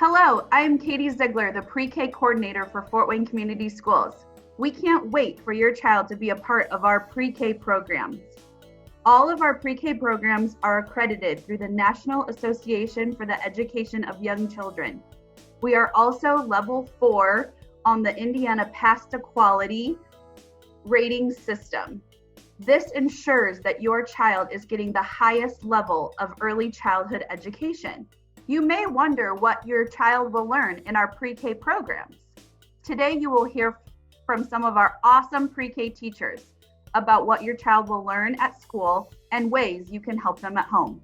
Hello, I'm Katie Ziegler, the Pre-K coordinator for Fort Wayne Community Schools. We can't wait for your child to be a part of our pre-K programs. All of our pre-K programs are accredited through the National Association for the Education of Young Children. We are also level 4 on the Indiana Pass to Quality rating system. This ensures that your child is getting the highest level of early childhood education. You may wonder what your child will learn in our pre-K programs. Today, you will hear from some of our awesome pre-K teachers about what your child will learn at school and ways you can help them at home.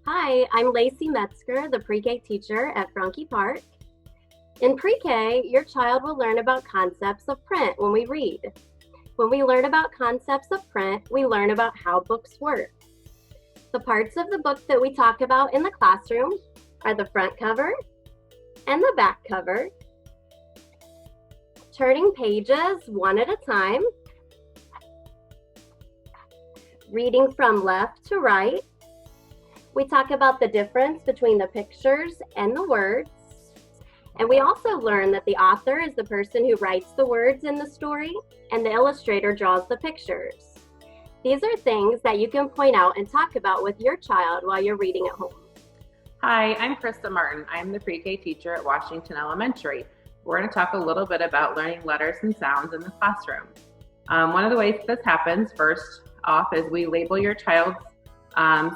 Hi, I'm Lacey Metzger, the pre-K teacher at Bronte Park. In pre-K, your child will learn about concepts of print when we read. When we learn about concepts of print, we learn about how books work. The parts of the book that we talk about in the classroom are the front cover and the back cover, turning pages one at a time, reading from left to right. We talk about the difference between the pictures and the words. And we also learn that the author is the person who writes the words in the story and the illustrator draws the pictures. These are things that you can point out and talk about with your child while you're reading at home. Hi, I'm Krista Martin. I'm the pre-K teacher at Washington Elementary. We're going to talk a little bit about learning letters and sounds in the classroom. One of the ways this happens, first off, is we label your child's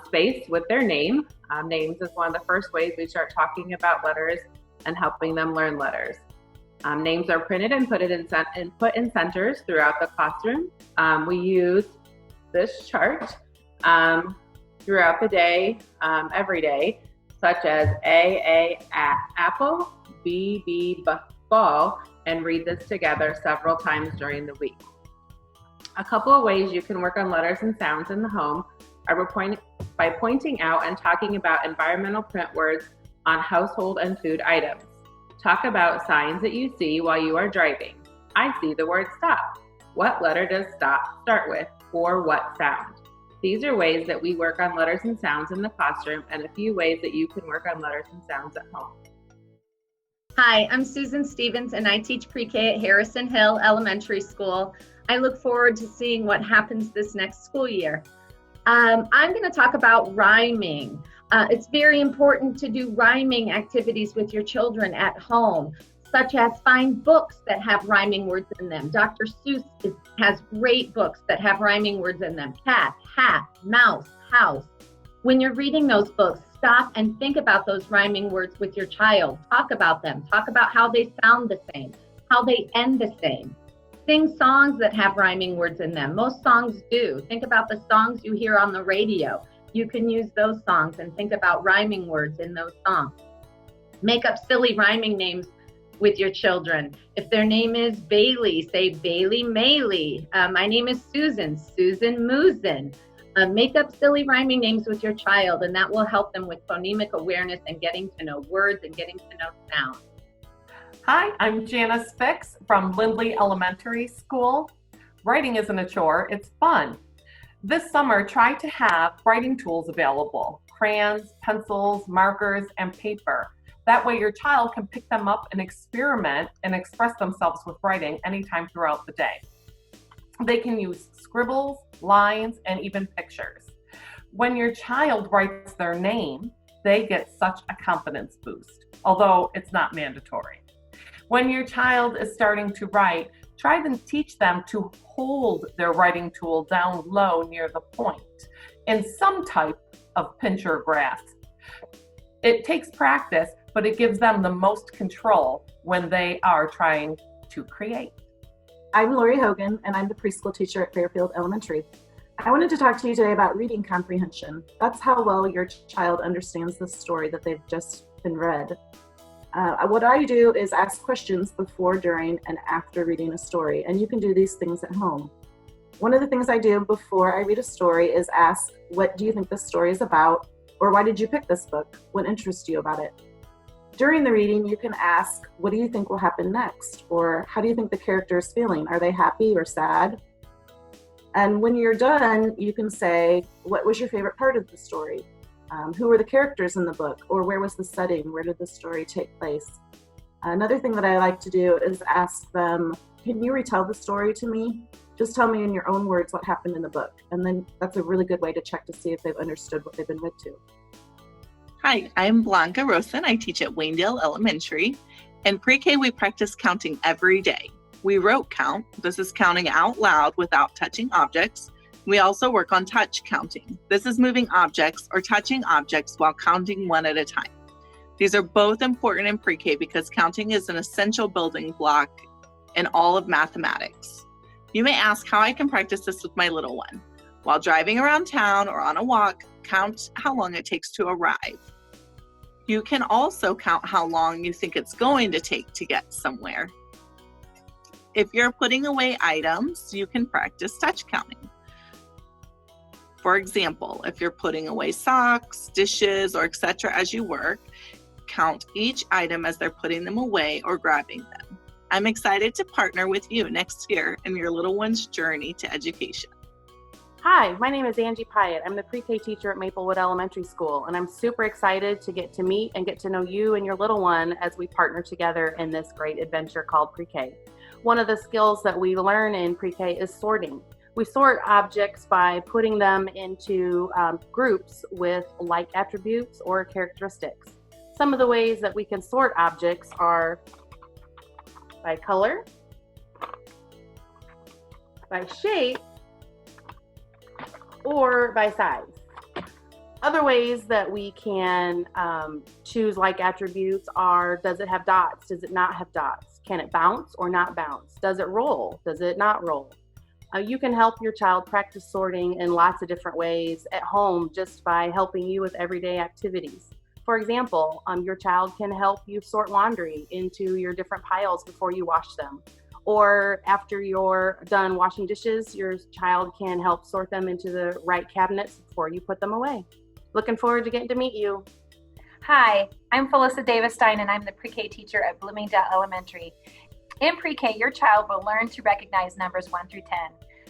space with their name. Names is one of the first ways we start talking about letters and helping them learn letters. Names are printed and put in centers throughout the classroom. We use this chart throughout the day, every day, such as A, apple, B, ball, and read this together several times during the week. A couple of ways you can work on letters and sounds in the home are by pointing out and talking about environmental print words on household and food items. Talk about signs that you see while you are driving. I see the word stop. What letter does stop start with, or what sound? These are ways that we work on letters and sounds in the classroom, and a few ways that you can work on letters and sounds at home. Hi, I'm Susan Stevens, and I teach pre-K at Harrison Hill Elementary School. I look forward to seeing what happens this next school year. I'm going to talk about rhyming. It's very important to do rhyming activities with your children at home, such as find books that have rhyming words in them. Dr. Seuss has great books that have rhyming words in them. Cat, hat, mouse, house. When you're reading those books, stop and think about those rhyming words with your child. Talk about them. Talk about how they sound the same, how they end the same. Sing songs that have rhyming words in them. Most songs do. Think about the songs you hear on the radio. You can use those songs and think about rhyming words in those songs. Make up silly rhyming names with your children. If their name is Bailey, say Bailey Maylee. My name is Susan, Susan Moosin. Make up silly rhyming names with your child, and that will help them with phonemic awareness and getting to know words and getting to know sounds. Hi, I'm Janice Fix from Lindley Elementary School. Writing isn't a chore, it's fun. This summer, try to have writing tools available: crayons, pencils, markers, and paper. That way your child can pick them up and experiment and express themselves with writing anytime throughout the day. They can use scribbles, lines, and even pictures. When your child writes their name, they get such a confidence boost, although it's not mandatory. When your child is starting to write, try to teach them to hold their writing tool down low near the point in some type of pinch or grasp. It takes practice, but it gives them the most control when they are trying to create. I'm Lori Hogan, and I'm the preschool teacher at Fairfield Elementary. I wanted to talk to you today about reading comprehension. That's how well your child understands the story that they've just been read. What I do is ask questions before, during, and after reading a story, and you can do these things at home. One of the things I do before I read a story is ask, what do you think this story is about? Or why did you pick this book? What interests you about it? During the reading, you can ask, what do you think will happen next? Or how do you think the character is feeling? Are they happy or sad? And when you're done, you can say, what was your favorite part of the story? Who were the characters in the book, or where was the setting? Where did the story take place? Another thing that I like to do is ask them, can you retell the story to me? Just tell me in your own words what happened in the book. And then that's a really good way to check to see if they've understood what they've been read to. Hi, I'm Blanca Rosen. I teach at Waynedale Elementary. In pre-K, we practice counting every day. We rote count. This is counting out loud without touching objects. We also work on touch counting. This is moving objects or touching objects while counting one at a time. These are both important in pre-K because counting is an essential building block in all of mathematics. You may ask how I can practice this with my little one. While driving around town or on a walk, count how long it takes to arrive. You can also count how long you think it's going to take to get somewhere. If you're putting away items, you can practice touch counting. For example, if you're putting away socks, dishes, or etc. as you work, count each item as they're putting them away or grabbing them. I'm excited to partner with you next year in your little one's journey to education. Hi, my name is Angie Pyatt. I'm the pre-K teacher at Maplewood Elementary School, and I'm super excited to get to meet and get to know you and your little one as we partner together in this great adventure called pre-K. One of the skills that we learn in pre-K is sorting. We sort objects by putting them into groups with like attributes or characteristics. Some of the ways that we can sort objects are by color, by shape, or by size. Other ways that we can choose like attributes are, does it have dots? Does it not have dots? Can it bounce or not bounce? Does it roll? Does it not roll? You can help your child practice sorting in lots of different ways at home just by helping you with everyday activities. For example, your child can help you sort laundry into your different piles before you wash them. Or after you're done washing dishes, your child can help sort them into the right cabinets before you put them away. Looking forward to getting to meet you. Hi, I'm Felissa Davis-Stein, and I'm the pre-K teacher at Bloomingdale Elementary. In pre-K, your child will learn to recognize numbers 1 through 10,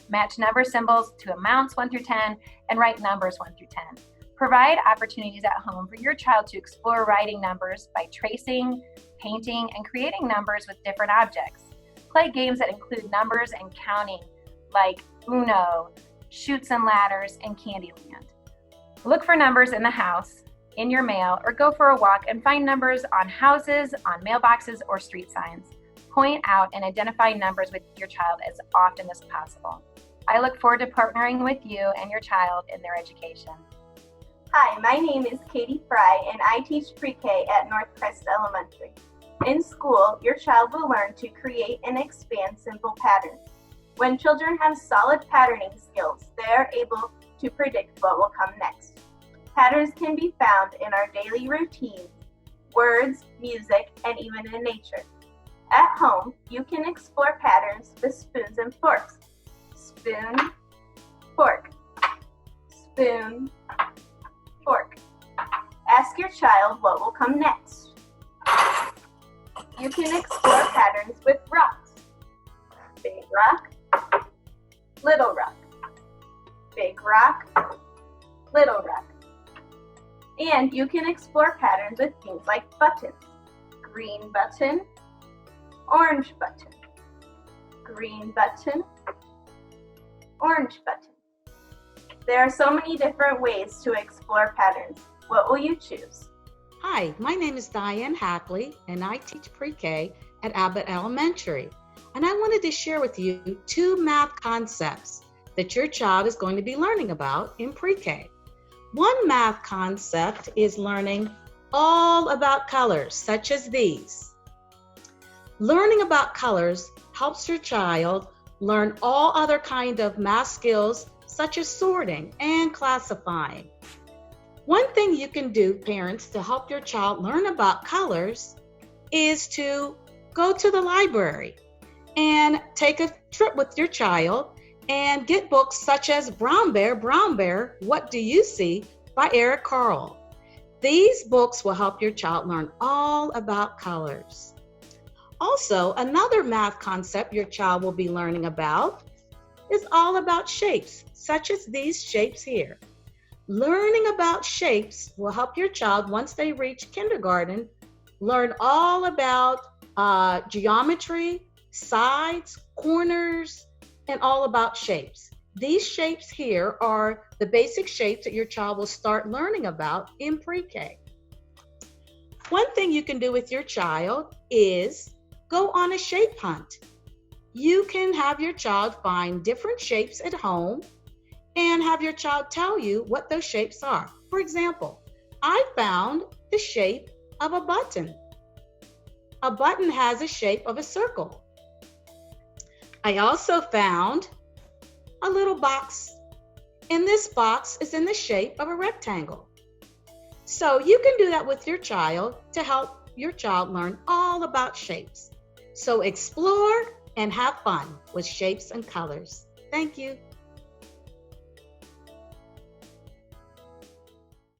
match number symbols to amounts 1 through 10, and write numbers 1 through 10. Provide opportunities at home for your child to explore writing numbers by tracing, painting, and creating numbers with different objects. Play games that include numbers and counting, like Uno, Chutes and Ladders, and Candyland. Look for numbers in the house, in your mail, or go for a walk and find numbers on houses, on mailboxes, or street signs. Point out and identify numbers with your child as often as possible. I look forward to partnering with you and your child in their education. Hi, my name is Katie Fry, and I teach pre-K at North Crest Elementary. In school, your child will learn to create and expand simple patterns. When children have solid patterning skills, they are able to predict what will come next. Patterns can be found in our daily routines, words, music, and even in nature. At home, you can explore patterns with spoons and forks. Spoon, fork, spoon, fork. Ask your child what will come next. You can explore patterns with rocks. Big rock, little rock. Big rock, little rock. And you can explore patterns with things like buttons. Green button, orange button. Green button, orange button. There are so many different ways to explore patterns. What will you choose? Hi, my name is Diane Hackley, and I teach pre-K at Abbott Elementary. And I wanted to share with you 2 math concepts that your child is going to be learning about in pre-K. One math concept is learning all about colors, such as these. Learning about colors helps your child learn all other kind of math skills, such as sorting and classifying. One thing you can do, parents, to help your child learn about colors is to go to the library and take a trip with your child and get books such as Brown Bear, What Do You See? By Eric Carle. These books will help your child learn all about colors. Also, another math concept your child will be learning about is all about shapes, such as these shapes here. Learning about shapes will help your child, once they reach kindergarten, learn all about geometry, sides, corners, and all about shapes. These shapes here are the basic shapes that your child will start learning about in pre-K. One thing you can do with your child is go on a shape hunt. You can have your child find different shapes at home and have your child tell you what those shapes are. For example, I found the shape of a button. A button has a shape of a circle. I also found a little box, and this box is in the shape of a rectangle. So you can do that with your child to help your child learn all about shapes. So explore and have fun with shapes and colors. Thank you.